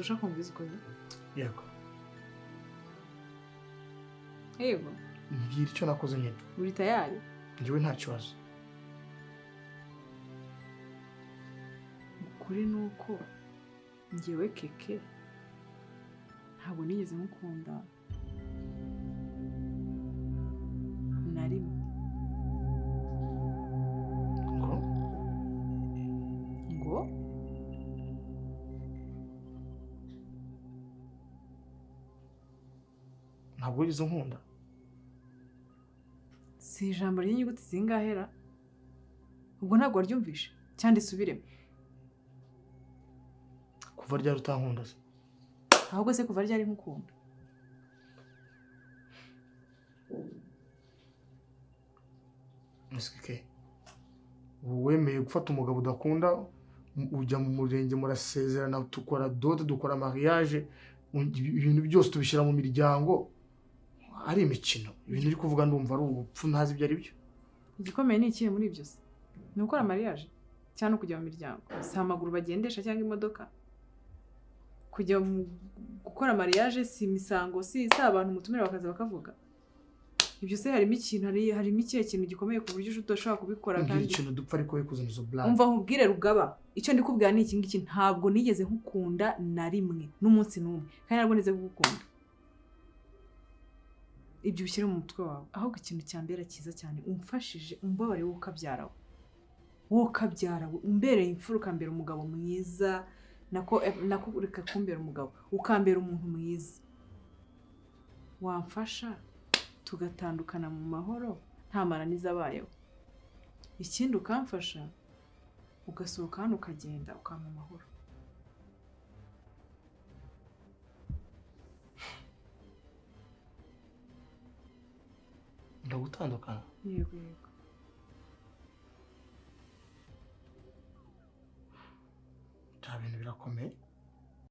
ushaka kumviza ukuri? Yego. Yego. Mbwira icyo nakoze nyine. Uri tayari? Njyewe nta kibazo. Ukuri nuko njyewe Keke ntabwo nigeze mukunda na rimwe. Ngo? Ntabwo wigeze unkunda? Si ijambo ry'inyuguti zingahera? Ubwo ntabwo waryumvishe cyangwa isubiremo? Kuva ryari utankunda se? Ahubwo se kuva ryari nkukunda? Musike. Wemeye gufata umugabo udakunda ujya mu murenge murasezerana tukora dot dukora mariage ibintu byose tubishyira mu miryango ari imikino. Ibintu uri kuvuga ndumva ari ubupfu ntazi ibyo ari byo. Igikomeye ni ikihe muri ibyo se? Ni ukora mariage cyangwa kujya mu miryango? Si amaguru bagendesha cyangwa imodoka? Kujya gukora mariage si imisango si abantu mutumira bakaza bakavuga. Ibyo se harimo ikintu harimo ikihe kintu gikomeye ku buryo udashobora kubikora kandi ikintu dupfa ariko we kuzana izo blague. Umva nkubwire Rugaba, icyo ndikubwira ni iki ngiki ntabwo nigeze nkukunda na rimwe n'umunsi n'umwe kandi ntabwo nigeze kugukunda. Ibyo bishyire mu mutwe wawe. Ahubwo ikintu cyambera cyiza cyane umfashije umbabare wowe ukabyarawe. Wowe ukabyarawe umbereye imfuruka mbere umugabo mwiza nako reka kumbera umugabo ukambera umuntu mwiza. Wamfasha tugatandukana mu mahoro nta mananiza abayeho. Ikindi ukamfasha ugasohoka hano ukagenda ukama amahoro. Ndagutandukana? Yego yego. Nta bintu birakomeye.